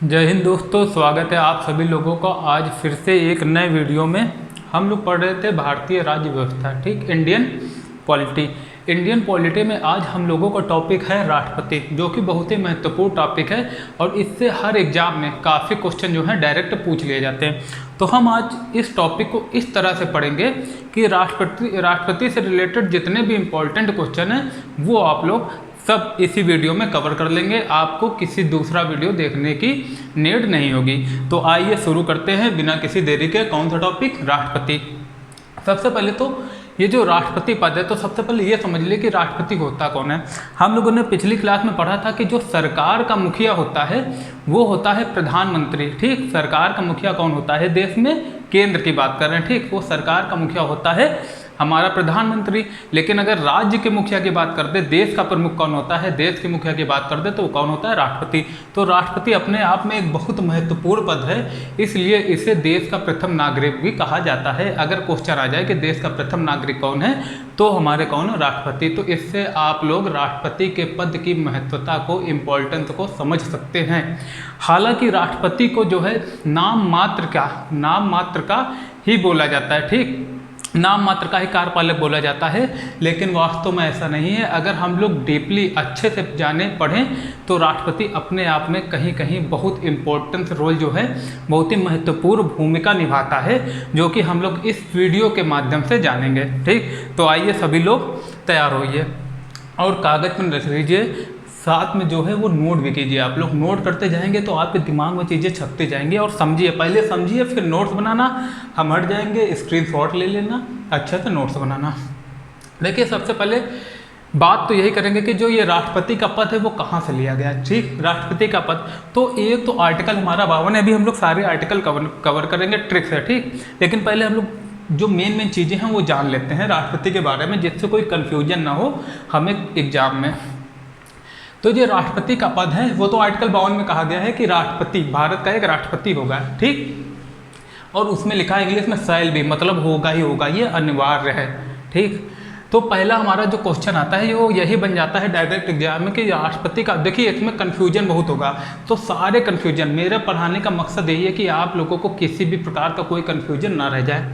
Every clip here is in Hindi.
जय हिंद दोस्तों, स्वागत है आप सभी लोगों का आज फिर से एक नए वीडियो में। हम लोग पढ़ रहे थे भारतीय राज्य व्यवस्था, ठीक, इंडियन पॉलिटी में आज हम लोगों का टॉपिक है राष्ट्रपति, जो कि बहुत ही महत्वपूर्ण टॉपिक है और इससे हर एग्जाम में काफ़ी क्वेश्चन जो है डायरेक्ट पूछ लिए जाते हैं। तो हम आज इस टॉपिक को इस तरह से पढ़ेंगे कि राष्ट्रपति से रिलेटेड जितने भी इम्पोर्टेंट क्वेश्चन हैं वो आप लोग सब इसी वीडियो में कवर कर लेंगे। आपको किसी दूसरा वीडियो देखने की नीड नहीं होगी। तो आइए शुरू करते हैं बिना किसी देरी के। कौन सा टॉपिक? राष्ट्रपति। सबसे पहले तो ये जो राष्ट्रपति पद है, तो सबसे पहले ये समझ लिए कि राष्ट्रपति होता कौन है। हम लोगों ने पिछली क्लास में पढ़ा था कि जो सरकार का मुखिया होता है वो होता है प्रधानमंत्री, ठीक। सरकार का मुखिया कौन होता है देश में? केंद्र की बात कर रहे हैं, ठीक। वो सरकार का मुखिया होता है हमारा प्रधानमंत्री। लेकिन अगर राज्य के मुखिया की बात करते, देश का प्रमुख कौन होता है, देश के मुखिया की बात करते, तो वो कौन होता है? राष्ट्रपति। तो राष्ट्रपति अपने आप में एक बहुत महत्वपूर्ण पद है, इसलिए इसे देश का प्रथम नागरिक भी कहा जाता है। अगर क्वेश्चन आ जाए कि देश का प्रथम नागरिक कौन है, तो हमारे कौन? राष्ट्रपति। तो इससे आप लोग राष्ट्रपति के पद की महत्वता को, इम्पोर्टेंस को समझ सकते हैं। हालांकि राष्ट्रपति को जो है नाम मात्र का ही बोला जाता है, ठीक। नाम मात्र का ही कार्यपालक बोला जाता है, लेकिन वास्तव में ऐसा नहीं है। अगर हम लोग डीपली अच्छे से जाने पढ़ें तो राष्ट्रपति अपने आप में कहीं कहीं बहुत इम्पोर्टेंट रोल जो है, बहुत ही महत्वपूर्ण भूमिका निभाता है, जो कि हम लोग इस वीडियो के माध्यम से जानेंगे, ठीक। तो आइए सभी लोग तैयार होइए और कागज पर रख लीजिए, साथ में जो है वो नोट भी कीजिए। आप लोग नोट करते जाएंगे तो आपके दिमाग में चीज़ें छपती जाएंगी। और समझिए, पहले समझिए फिर नोट्स बनाना। हम हट जाएंगे, स्क्रीनशॉट ले लेना, अच्छे से नोट्स बनाना। देखिए, सबसे पहले बात तो यही करेंगे कि जो ये राष्ट्रपति का पद है वो कहाँ से लिया गया, ठीक। राष्ट्रपति का पद तो एक तो आर्टिकल हमारा 52 है। अभी हम लोग सारे आर्टिकल कवर करेंगे, ट्रिक से, ठीक। लेकिन पहले हम लोग जो मेन चीज़ें हैं वो जान लेते हैं राष्ट्रपति के बारे में, जिससे कोई कन्फ्यूजन ना हो हमें एग्जाम में। तो जो राष्ट्रपति का पद है वो तो आर्टिकल 52 में कहा गया है कि राष्ट्रपति भारत का एक राष्ट्रपति होगा, ठीक। और उसमें लिखा है इंग्लिश में शैल बी, मतलब होगा ही होगा, ये अनिवार्य है, ठीक। तो पहला हमारा जो क्वेश्चन आता है वो यही बन जाता है डायरेक्ट एग्जाम में कि राष्ट्रपति का, देखिए इसमें कन्फ्यूजन बहुत होगा। तो सारे कन्फ्यूजन, मेरे पढ़ाने का मकसद यही है कि आप लोगों को किसी भी प्रकार का कोई कन्फ्यूजन ना रह जाए।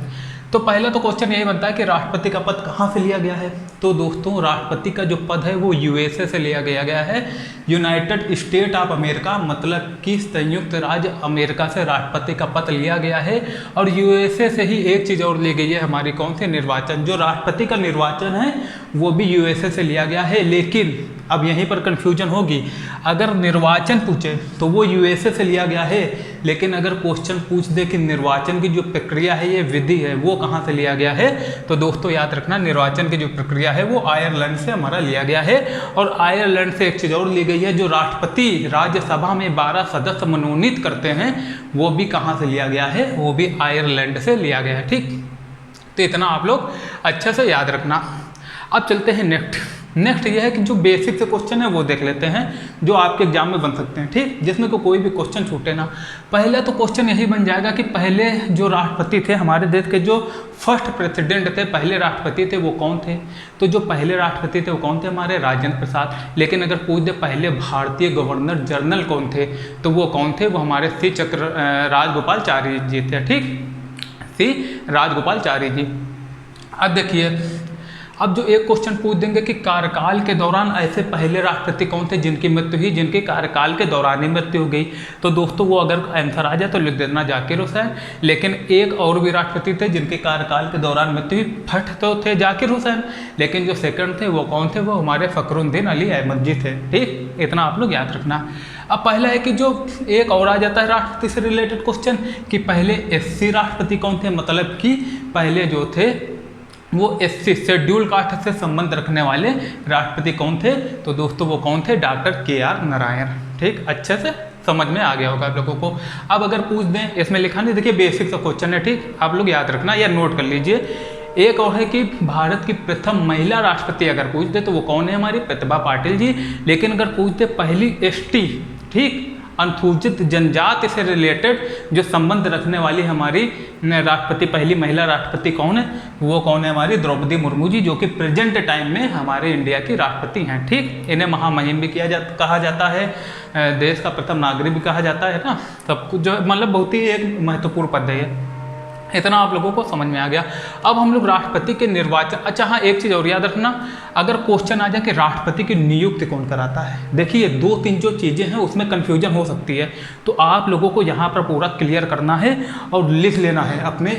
तो पहला तो क्वेश्चन यही बनता है कि राष्ट्रपति का पद कहाँ से लिया गया है। तो दोस्तों, राष्ट्रपति का जो पद है वो यूएसए से लिया गया है, यूनाइटेड स्टेट ऑफ अमेरिका, मतलब कि संयुक्त राज्य अमेरिका से राष्ट्रपति का पद लिया गया है। और यूएसए से ही एक चीज़ और ली गई है, हमारी कौन सी? निर्वाचन। जो राष्ट्रपति का निर्वाचन है वो भी यूएसए से लिया गया है। लेकिन अब यहीं पर कन्फ्यूजन होगी, अगर निर्वाचन पूछे तो वो यूएसए से लिया गया है, लेकिन अगर क्वेश्चन पूछ दे कि निर्वाचन की जो प्रक्रिया है, ये विधि है, वो कहाँ से लिया गया है, तो दोस्तों याद रखना, निर्वाचन की जो प्रक्रिया है वो आयरलैंड से हमारा लिया गया है। और आयरलैंड से एक चीज़ और ली गई है, जो राष्ट्रपति राज्यसभा में 12 सदस्य मनोनीत करते हैं, वो भी कहाँ से लिया गया है? वो भी आयरलैंड से लिया गया है, ठीक। तो इतना आप लोग अच्छे से याद रखना। अब चलते हैं नेक्स्ट ये है कि जो बेसिक से क्वेश्चन है वो देख लेते हैं, जो आपके एग्जाम में बन सकते हैं, ठीक, जिसमें कोई भी क्वेश्चन छूटे ना। पहला तो क्वेश्चन यही बन जाएगा कि पहले जो राष्ट्रपति थे हमारे देश के, जो फर्स्ट प्रेसिडेंट थे, पहले राष्ट्रपति थे, वो कौन थे? तो जो पहले राष्ट्रपति थे वो कौन थे? हमारे राजेंद्र प्रसाद। लेकिन अगर पूछ दे पहले भारतीय गवर्नर जनरल कौन थे, तो वो कौन थे? वो हमारे राजगोपालाचारी जी थे, ठीक, राजगोपालाचारी जी। अब देखिए, अब जो एक क्वेश्चन पूछ देंगे कि कार्यकाल के दौरान ऐसे पहले राष्ट्रपति कौन थे जिनकी मृत्यु हुई, जिनके कार्यकाल के दौरान ही मृत्यु हो गई, तो दोस्तों वो अगर आंसर आ जाए तो लिख देना जाकिर हुसैन। लेकिन एक और भी राष्ट्रपति थे जिनके कार्यकाल के दौरान मृत्यु हुई, फट तो थे जाकिर हुसैन, लेकिन जो सेकंड थे वो कौन थे? वो हमारे फखरुद्दीन अली अहमद जी थे, ठीक। इतना आप लोग याद रखना। अब पहला है कि जो एक और आ जाता है राष्ट्रपति से रिलेटेड क्वेश्चन कि पहले एससी राष्ट्रपति कौन थे, मतलब कि पहले जो थे वो एससी शेड्यूल कास्ट से संबंध रखने वाले राष्ट्रपति कौन थे? तो दोस्तों वो कौन थे? डॉक्टर KR नारायण, ठीक। अच्छे से समझ में आ गया होगा आप लोगों को। अब अगर पूछ दें, इसमें लिखा नहीं, देखिए बेसिक सा क्वेश्चन है, ठीक, आप लोग याद रखना या नोट कर लीजिए। एक और है कि भारत की प्रथम महिला राष्ट्रपति अगर पूछ दे तो वो कौन है? हमारी प्रतिभा पाटिल जी। लेकिन अगर पूछ दे पहली ST, ठीक, अनुसूचित जनजाति से रिलेटेड जो संबंध रखने वाली हमारी राष्ट्रपति, पहली महिला राष्ट्रपति कौन है, वो कौन है, हमारी द्रौपदी मुर्मू जी, जो कि प्रेजेंट टाइम में हमारे इंडिया की राष्ट्रपति हैं। ठीक, इन्हें महामहिम भी कहा जाता है, देश का प्रथम नागरिक भी कहा जाता है ना, सब कुछ जो मतलब बहुत ही एक महत्वपूर्ण पद है ये। इतना आप लोगों को समझ में आ गया। अब हम लोग राष्ट्रपति के निर्वाचन, अच्छा हाँ एक चीज़ और याद रखना, अगर क्वेश्चन आ जाए कि राष्ट्रपति की नियुक्ति कौन कराता है, देखिए 2-3 जो चीज़ें हैं उसमें कन्फ्यूजन हो सकती है, तो आप लोगों को यहाँ पर पूरा क्लियर करना है और लिख लेना है अपने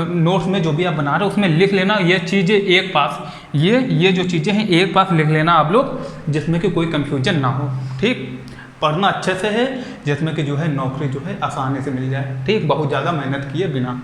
नोट्स में, जो भी आप बना रहे हो उसमें लिख लेना ये चीज़ें एक पास, ये जो चीज़ें हैं एक पास लिख लेना आप लोग, जिसमें कि कोई कन्फ्यूजन ना हो। ठीक, पढ़ना अच्छे से है, जिसमें कि जो है नौकरी जो है आसानी से मिल जाए। ठीक, बहुत ज़्यादा मेहनत किए बिना।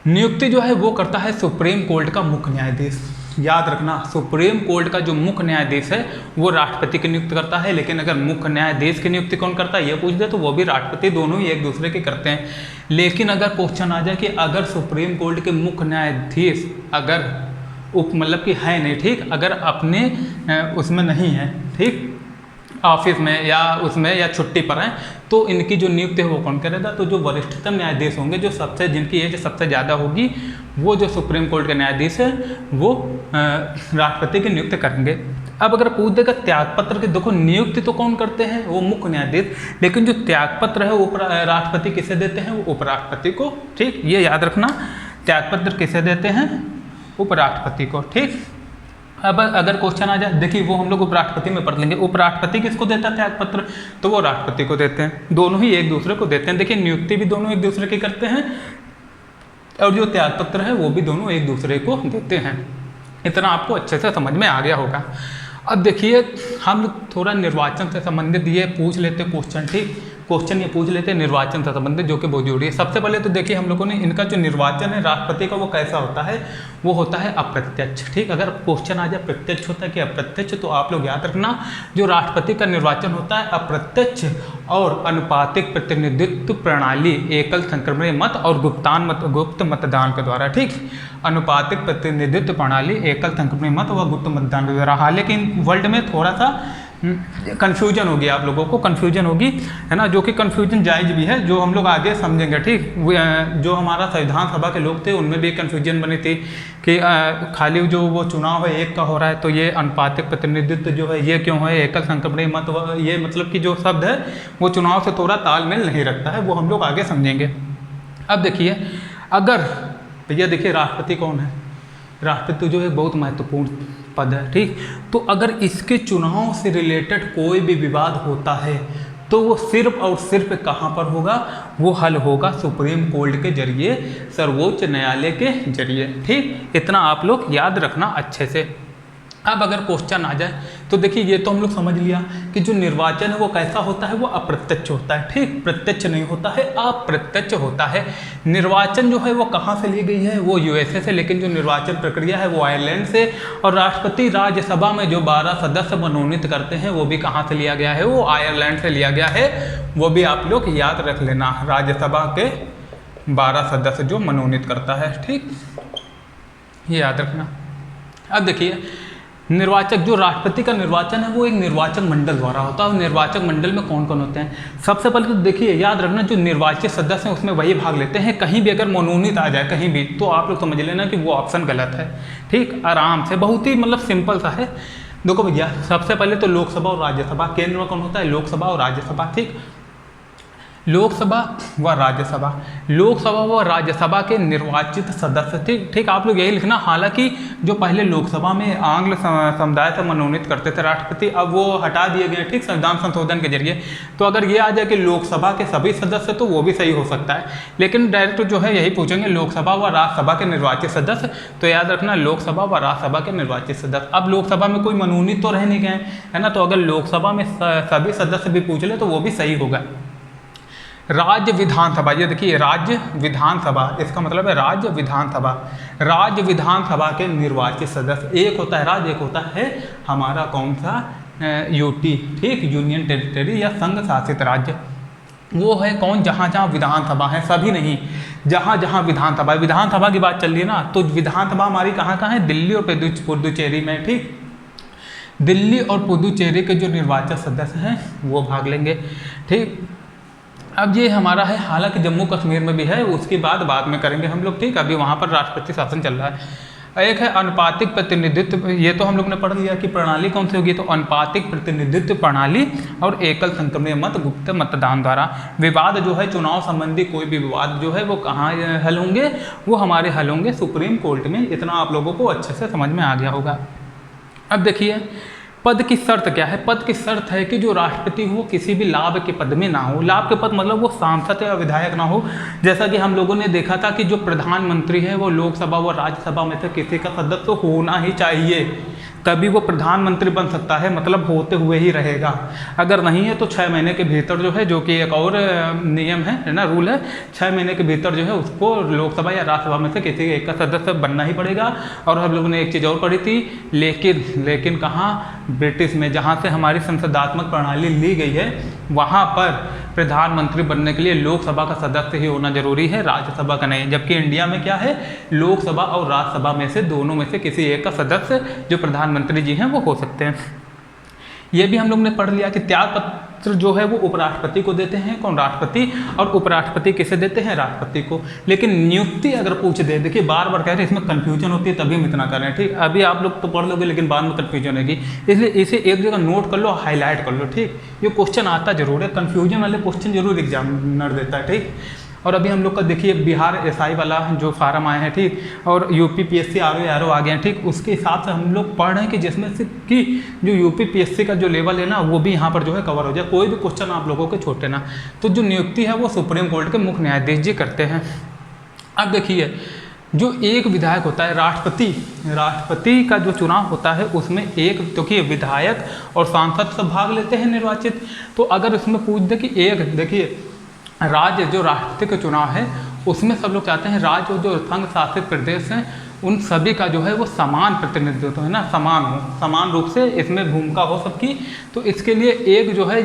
नियुक्ति जो है वो करता है सुप्रीम कोर्ट का मुख्य न्यायाधीश। याद रखना, सुप्रीम कोर्ट का जो मुख्य न्यायाधीश है वो राष्ट्रपति की नियुक्ति करता है, लेकिन अगर मुख्य न्यायाधीश की नियुक्ति कौन करता है ये पूछ दे तो वो भी राष्ट्रपति, दोनों ही एक दूसरे के करते हैं। लेकिन अगर क्वेश्चन आ जाए कि अगर सुप्रीम कोर्ट के मुख्य न्यायाधीश अगर मतलब कि है नहीं, ठीक, अगर अपने उसमें नहीं है, ठीक, ऑफिस में या उसमें या छुट्टी पर हैं, तो इनकी जो नियुक्ति है वो कौन करेगा, तो जो वरिष्ठतम न्यायाधीश होंगे, जो सबसे जिनकी एज सबसे ज़्यादा होगी, वो जो सुप्रीम कोर्ट के न्यायाधीश है वो राष्ट्रपति की नियुक्ति करेंगे। अब अगर पूछ देगा त्यागपत्र की, देखो नियुक्ति तो कौन करते हैं, वो मुख्य न्यायाधीश, लेकिन जो त्यागपत्र है वो राष्ट्रपति किसे देते हैं, वो उपराष्ट्रपति को। ठीक, ये याद रखना, त्यागपत्र किसे देते हैं, उपराष्ट्रपति को। ठीक, अब अगर क्वेश्चन आ जाए, देखिए वो हम लोग उपराष्ट्रपति में पढ़ लेंगे, उपराष्ट्रपति किसको देता है त्यागपत्र, तो वो राष्ट्रपति को देते हैं, दोनों ही एक दूसरे को देते हैं। देखिए नियुक्ति भी दोनों एक दूसरे की करते हैं और जो त्यागपत्र है वो भी दोनों एक दूसरे को देते हैं। इतना आपको अच्छे से समझ में आ गया होगा। अब देखिए हम थोड़ा निर्वाचन से संबंधित ये पूछ लेते क्वेश्चन। ठीक, क्वेश्चन ये पूछ लेते हैं निर्वाचन से संबंधित, जो कि बहुत जरूरी है। सबसे पहले तो देखिए हम लोगों ने इनका जो निर्वाचन है राष्ट्रपति का वो कैसा होता है, वो होता है अप्रत्यक्ष। ठीक, अगर क्वेश्चन आ जाए प्रत्यक्ष होता है कि अप्रत्यक्ष, तो आप लोग याद रखना जो राष्ट्रपति का निर्वाचन होता है अप्रत्यक्ष और अनुपातिक प्रतिनिधित्व प्रणाली, एकल संक्रमणीय मत और गुप्त मतदान के द्वारा। ठीक, अनुपातिक प्रतिनिधित्व प्रणाली, एकल संक्रमणीय मत व गुप्त मतदान के द्वारा। हालांकि वर्ल्ड में थोड़ा सा कन्फ्यूजन होगी, आप लोगों को कन्फ्यूजन होगी, है ना, जो कि कन्फ्यूजन जायज़ भी है, जो हम लोग आगे समझेंगे। ठीक, जो हमारा संविधान सभा के लोग थे उनमें भी कन्फ्यूजन बनी थी कि खाली जो वो चुनाव है एक का हो रहा है, तो ये अनुपातिक प्रतिनिधित्व जो है ये क्यों है, एकल संक्रमणीय मत, ये मतलब कि जो शब्द है वो चुनाव से थोड़ा तालमेल नहीं रखता है, वो हम लोग आगे समझेंगे। अब देखिए अगर भैया देखिए राष्ट्रपति कौन है, राष्ट्रपति जो है बहुत महत्वपूर्ण पद है। ठीक, तो अगर इसके चुनाव से रिलेटेड कोई भी विवाद होता है तो वो सिर्फ और सिर्फ कहाँ पर होगा, वो हल होगा सुप्रीम कोर्ट के जरिए, सर्वोच्च न्यायालय के जरिए। ठीक, इतना आप लोग याद रखना अच्छे से। अब अगर क्वेश्चन आ जाए तो देखिए ये तो हम लोग समझ लिया कि जो निर्वाचन है वो कैसा होता है, वो अप्रत्यक्ष होता है। ठीक, प्रत्यक्ष नहीं होता है, अप्रत्यक्ष होता है। निर्वाचन जो है वो कहाँ से ली गई है, वो यूएसए से, लेकिन जो निर्वाचन प्रक्रिया है वो आयरलैंड से। और राष्ट्रपति राज्यसभा में जो 12 सदस्य मनोनीत करते हैं वो भी कहाँ से लिया गया है, वो आयरलैंड से लिया गया है। वो भी आप लोग याद रख लेना, राज्यसभा के 12 सदस्य जो मनोनीत करता है। ठीक, ये याद रखना। अब देखिए निर्वाचक, जो राष्ट्रपति का निर्वाचन है वो एक निर्वाचक मंडल द्वारा होता है। निर्वाचक मंडल में कौन कौन होते हैं, सबसे पहले तो देखिए याद रखना जो निर्वाचित सदस्य हैं उसमें वही भाग लेते हैं। कहीं भी अगर मनोनीत आ जाए कहीं भी, तो आप लोग समझ लेना कि वो ऑप्शन गलत है। ठीक, आराम से, बहुत ही मतलब सिंपल सा है। देखो भैया सबसे पहले तो लोकसभा और राज्यसभा, केंद्र में कौन होता है, लोकसभा और राज्यसभा। ठीक, लोकसभा व राज्यसभा, लोकसभा व राज्यसभा के निर्वाचित सदस्य। ठीक ठीक, आप लोग यही लिखना। हालांकि जो पहले लोकसभा में आंग्ल समुदाय से मनोनीत करते थे राष्ट्रपति, अब वो हटा दिए गए। ठीक, संविधान संशोधन के जरिए। तो अगर ये आ जाए कि लोकसभा के सभी सदस्य, तो वो भी सही हो सकता है, लेकिन डायरेक्ट जो है यही पूछेंगे लोकसभा व राज्यसभा के निर्वाचित सदस्य। तो याद रखना लोकसभा व राज्यसभा के निर्वाचित सदस्य। अब लोकसभा में कोई मनोनीत तो रह नहीं गए, है ना, तो अगर लोकसभा में सभी सदस्य भी पूछ ले तो वो भी सही होगा। राज्य विधानसभा, ये देखिए राज्य विधानसभा, इसका मतलब है राज्य विधानसभा। राज्य विधानसभा के निर्वाचित सदस्य, एक होता है राज्य, एक होता है हमारा कौन सा, यूटी। ठीक, यूनियन टेरिटरी या संघ शासित राज्य। वो है कौन, जहाँ जहाँ विधानसभा है, सभी नहीं, जहाँ जहाँ विधानसभा। विधानसभा की बात चल रही है ना, तो विधानसभा हमारी कहाँ कहाँ है, दिल्ली और पुडुचेरी में। ठीक, दिल्ली और पुदुचेरी के जो निर्वाचक सदस्य हैं वो भाग लेंगे। ठीक, अब ये हमारा है, हालांकि जम्मू कश्मीर में भी है, उसकी बात बाद में करेंगे हम लोग। ठीक, अभी वहाँ पर राष्ट्रपति शासन चल रहा है। एक है अनुपातिक प्रतिनिधित्व, ये तो हम लोग ने पढ़ लिया कि प्रणाली कौन सी होगी, तो अनुपातिक प्रतिनिधित्व प्रणाली और एकल संक्रमणीय मत गुप्त मतदान द्वारा। विवाद जो है, चुनाव संबंधी कोई भी विवाद जो है वो कहाँ हल होंगे, वो हमारे हल होंगे सुप्रीम कोर्ट में। इतना आप लोगों को अच्छे से समझ में आ गया होगा। अब देखिए पद की शर्त क्या है। पद की शर्त है कि जो राष्ट्रपति हो किसी भी लाभ के पद में ना हो। लाभ के पद मतलब वो सांसद या विधायक ना हो। जैसा कि हम लोगों ने देखा था कि जो प्रधानमंत्री है वो लोकसभा व राज्यसभा में से किसी का सदस्य होना ही चाहिए, तभी वो प्रधानमंत्री बन सकता है, मतलब होते हुए ही रहेगा। अगर नहीं है तो 6 महीने के भीतर जो है, जो कि एक और नियम है ना, रूल है, 6 महीने के भीतर जो है उसको लोकसभा या राज्यसभा में से किसी एक का सदस्य बनना ही पड़ेगा। और हम लोगों ने एक चीज़ और पढ़ी थी, लेकिन कहाँ, ब्रिटिश में, जहाँ से हमारी संसदात्मक प्रणाली ली गई है, वहाँ पर प्रधानमंत्री बनने के लिए लोकसभा का सदस्य ही होना जरूरी है, राज्यसभा का नहीं। जबकि इंडिया में क्या है, लोकसभा और राज्यसभा में से दोनों में से किसी एक का सदस्य जो प्रधानमंत्री जी हैं वो हो सकते हैं। ये भी हम लोग ने पढ़ लिया कि त्याग पत्र जो है वो उपराष्ट्रपति को देते हैं, कौन, राष्ट्रपति, और उपराष्ट्रपति किसे देते हैं, राष्ट्रपति को। लेकिन नियुक्ति अगर पूछ दे, देखिए बार बार कह रहे हैं, इसमें कन्फ्यूजन होती है तभी हम इतना कर रहे हैं। ठीक, अभी आप लोग तो पढ़ लोगे लेकिन बाद में कन्फ्यूजन होगी, इसलिए इसे एक जगह नोट कर लो, हाईलाइट कर लो। ठीक, ये क्वेश्चन आता जरूर है, कन्फ्यूजन वाले क्वेश्चन जरूर एग्जामिनर देता है। ठीक, और अभी हम लोग का देखिए बिहार एसआई वाला जो फार्म आए हैं, ठीक, और यूपी पीएससी आरओ आ गए हैं। ठीक, उसके हिसाब से हम लोग पढ़ रहे हैं कि जिसमें से कि जो यूपी पीएससी का जो लेवल है ना वो भी यहाँ पर जो है कवर हो जाए, कोई भी क्वेश्चन आप लोगों के छोटे ना। तो जो नियुक्ति है वो सुप्रीम कोर्ट के मुख्य न्यायाधीश जी करते हैं। अब देखिए जो एक विधायक होता है, राष्ट्रपति का जो चुनाव होता है उसमें एक, क्योंकि विधायक और सांसद सब भाग लेते हैं निर्वाचित, तो अगर इसमें पूछ दे कि एक, देखिए राज्य जो राष्ट्रपति का चुनाव है उसमें सब लोग चाहते हैं राज्य जो संघ शासित प्रदेश हैं उन सभी का जो है वो समान प्रतिनिधित्व है ना, समान हो, समान रूप से इसमें भूमिका हो सबकी। तो इसके लिए एक जो है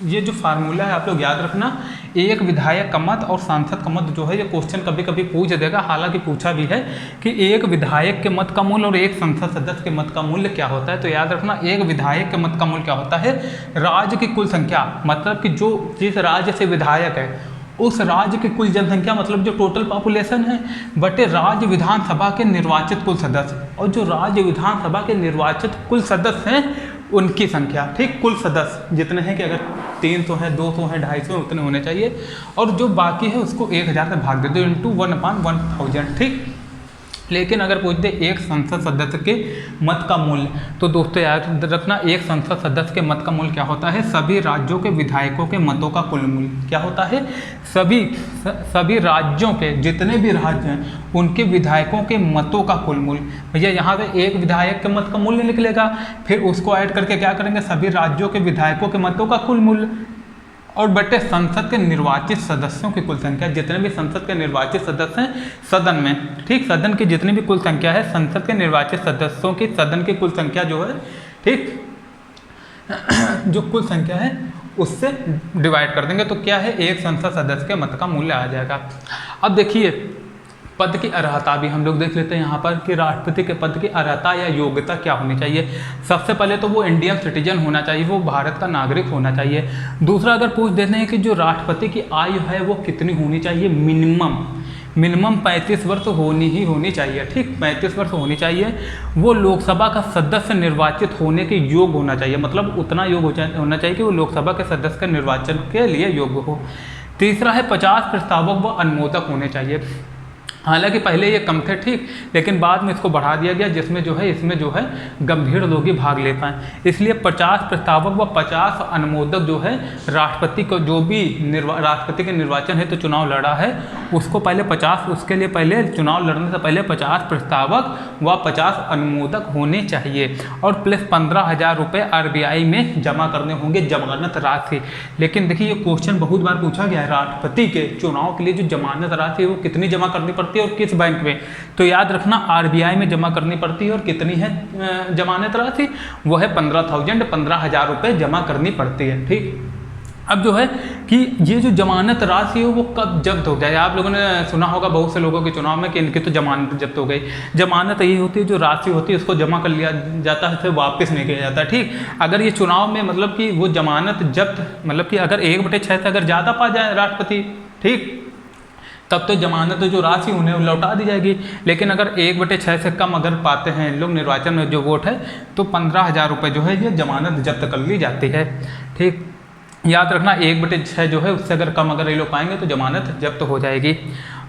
ये जो फार्मूला है आप लोग याद रखना, एक विधायक का मत और सांसद का मत जो है, ये क्वेश्चन कभी कभी पूछ देगा, हालांकि पूछा भी है कि एक विधायक के मत का मूल्य और एक संसद सदस्य के मत का मूल्य क्या होता है। तो याद रखना, एक विधायक के मत का मूल्य क्या होता है, राज्य की कुल संख्या, मतलब कि जो जिस राज्य से विधायक है उस राज्य की कुल जनसंख्या, मतलब जो टोटल पॉपुलेशन है, बटे राज्य विधानसभा के निर्वाचित कुल सदस्य, और जो राज्य विधानसभा के निर्वाचित कुल सदस्य हैं उनकी संख्या। ठीक, कुल सदस्य जितने हैं, कि अगर 300 हैं, 200 हैं, 250 हैं, उतने होने चाहिए, और जो बाकी है उसको 1000 से भाग दे दो, इंटू 1/1000। ठीक, लेकिन अगर पूछ दे एक संसद सदस्य के मत का मूल्य, तो दोस्तों याद रखना, एक संसद सदस्य के मत का मूल्य क्या होता है, सभी राज्यों के विधायकों के मतों का कुल मूल्य क्या होता है, सभी राज्यों के, जितने भी राज्य हैं उनके विधायकों के मतों का कुल मूल्य। भैया यहाँ पे एक विधायक के मत का मूल्य निकलेगा, फिर उसको ऐड करके क्या करेंगे, सभी राज्यों के विधायकों के मतों का कुल मूल्य, और बटे संसद के निर्वाचित सदस्यों की कुल संख्या, जितने भी संसद के निर्वाचित सदस्य हैं सदन में। ठीक, सदन की जितनी भी कुल संख्या है, संसद के निर्वाचित सदस्यों की सदन की कुल संख्या जो है, ठीक, जो कुल संख्या है उससे डिवाइड कर देंगे, तो क्या है, एक संसद सदस्य के मत का मूल्य आ जाएगा। अब देखिए पद की अर्हता भी हम लोग देख लेते हैं यहाँ पर कि राष्ट्रपति के पद की अर्हता या योग्यता क्या होनी चाहिए। सबसे पहले तो वो इंडियन सिटीजन होना चाहिए, वो भारत का नागरिक होना चाहिए। दूसरा अगर पूछ देते हैं कि जो राष्ट्रपति की आयु है वो कितनी होनी चाहिए, मिनिमम 35 वर्ष होनी चाहिए। ठीक, 35 वर्ष होनी चाहिए। वो लोकसभा का सदस्य निर्वाचित होने के योग्य होना चाहिए, मतलब उतना योग्य होना चाहिए कि वो लोकसभा के सदस्य के निर्वाचन के लिए योग्य हो। तीसरा है 50 प्रस्तावक व अनुमोदक होने चाहिए। हालांकि पहले ये कम थे, ठीक, लेकिन बाद में इसको बढ़ा दिया गया, जिसमें जो है इसमें जो है गंभीर लोग ही भाग ले पाएँ। इसलिए 50 प्रस्तावक व 50 अनुमोदक जो है, राष्ट्रपति को जो भी राष्ट्रपति के निर्वाचन है तो चुनाव लड़ा है उसको पहले 50, उसके लिए पहले चुनाव लड़ने से पहले 50 प्रस्तावक व 50 अनुमोदक होने चाहिए, और प्लस 15,000 रुपये RBI में जमा करने होंगे जमानत राशि। लेकिन देखिए ये क्वेश्चन बहुत बार पूछा गया है, राष्ट्रपति के चुनाव के लिए जो जमानत राशि है वो कितनी जमा करनी पड़ती है और किस बैंक में, तो याद रखना RBI में जमा करनी पड़ती है। और कितनी है जमानत राशि, वो है 15,000 रुपये जमा करनी पड़ती है। ठीक, अब जो है कि ये जो जमानत राशि है वो कब जब्त हो जाए। आप लोगों ने सुना होगा बहुत से लोगों के चुनाव में कि इनकी तो जमानत जब्त हो गई। जमानत यही होती है जो राशि होती है उसको जमा कर लिया जाता है, फिर वापस नहीं किया जाता। ठीक, अगर ये चुनाव में मतलब कि वो जमानत जब्त मतलब कि अगर 1/6 से अगर ज़्यादा पा जाए राष्ट्रपति, ठीक, तब तो जमानत जो राशि उन्हें लौटा दी जाएगी। लेकिन अगर 1/6 से कम अगर पाते हैं लोग निर्वाचन में जो वोट है तो 15,000 रुपये जो है ये जमानत जब्त कर ली जाती है। ठीक, याद रखना 1/6 जो है उससे अगर कम अगर ये लोग पाएंगे तो जमानत जब्त हो जाएगी।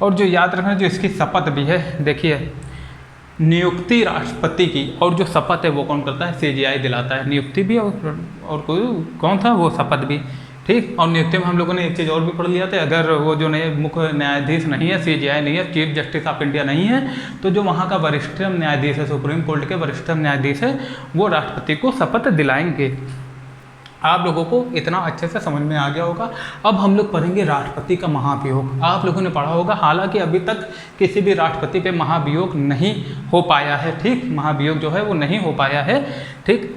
और जो याद रखना जो इसकी शपथ भी है, देखिए नियुक्ति राष्ट्रपति की और जो शपथ है वो कौन करता है, CGI दिलाता है। नियुक्ति भी और कोई कौन था वो शपथ भी। ठीक, और नियुक्ति में हम लोगों ने एक चीज़ और भी पढ़ लिया था, अगर वो जो नए मुख्य न्यायाधीश नहीं है, CGI नहीं है, चीफ जस्टिस ऑफ इंडिया नहीं है, तो जो वहाँ का वरिष्ठतम न्यायाधीश है, सुप्रीम कोर्ट के वरिष्ठतम न्यायाधीश है, वो राष्ट्रपति को शपथ दिलाएंगे। आप लोगों को इतना अच्छे से समझ में आ गया होगा। अब हम लोग पढ़ेंगे राष्ट्रपति का महाभियोग। आप लोगों ने पढ़ा होगा, हालांकि अभी तक किसी भी राष्ट्रपति पे महाभियोग नहीं हो पाया है। ठीक, महाभियोग जो है वो नहीं हो पाया है। ठीक,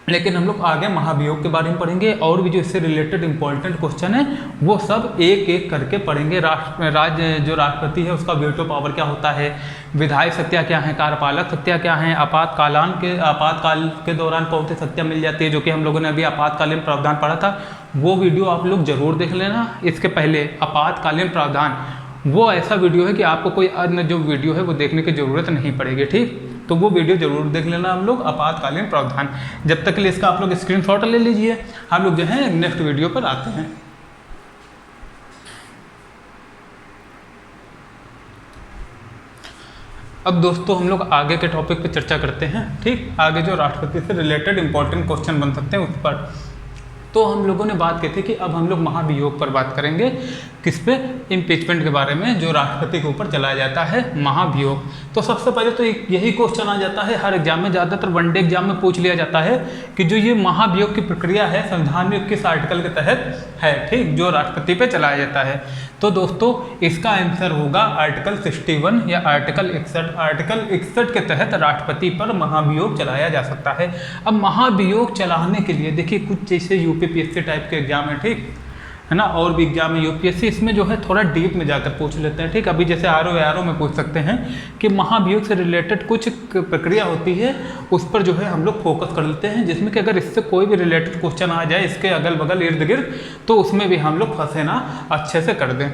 लेकिन हम लोग आगे महाभियोग के बारे में पढ़ेंगे और भी जो इससे रिलेटेड इंपॉर्टेंट क्वेश्चन है वो सब एक एक करके पढ़ेंगे। जो राष्ट्रपति है उसका वीटो पावर क्या होता है, विधायक सत्ता क्या है, कार्यपालक सत्ता क्या है, आपातकाल के दौरान कौन सी सत्ता मिल जाती है, जो कि हम लोगों ने अभी आपातकालीन प्रावधान पढ़ा था, वो वीडियो आप लोग जरूर देख लेना। इसके पहले आपातकालीन प्रावधान वो ऐसा वीडियो है कि आपको कोई अन्य जो वीडियो है वो देखने की ज़रूरत नहीं पड़ेगी। ठीक, तो वो वीडियो जरूर देख लेना हम लोग, आपातकालीन प्रावधान। जब तक के लिए इसका आप लोग स्क्रीनशॉट ले लीजिए, हम लोग जो है नेक्स्ट वीडियो पर आते हैं। अब दोस्तों हम लोग आगे के टॉपिक पे चर्चा करते हैं। ठीक, आगे जो राष्ट्रपति से रिलेटेड इंपॉर्टेंट क्वेश्चन बन सकते हैं उस पर। तो हम लोगों ने बात की थी कि अब हम लोग महाभियोग पर बात करेंगे। किस पे, इम्पीचमेंट के बारे में, जो राष्ट्रपति के ऊपर चलाया जाता है महाभियोग। तो सबसे पहले तो यही क्वेश्चन आ जाता है हर एग्जाम में, ज़्यादातर वनडे एग्जाम में पूछ लिया जाता है कि जो ये महाभियोग की प्रक्रिया है संविधान में किस आर्टिकल के तहत है। ठीक, जो राष्ट्रपति पे चलाया जाता है। तो दोस्तों इसका आंसर होगा आर्टिकल 61 या आर्टिकल 61। आर्टिकल 61 के तहत राष्ट्रपति पर महाभियोग चलाया जा सकता है। अब महाभियोग चलाने के लिए देखिए कुछ जैसे UPPSC टाइप के एग्जाम है, ठीक है ना, और भी एग्जाम है UPSC, इसमें जो है थोड़ा डीप में जाकर पूछ लेते हैं। ठीक, अभी जैसे RO में पूछ सकते हैं कि महाभियोग से रिलेटेड कुछ प्रक्रिया होती है, उस पर जो है हम लोग फोकस कर लेते हैं, जिसमें कि अगर इससे कोई भी रिलेटेड क्वेश्चन आ जाए इसके अगल बगल इर्द गिर्द, तो उसमें भी हम लोग फंसे ना अच्छे से कर दें।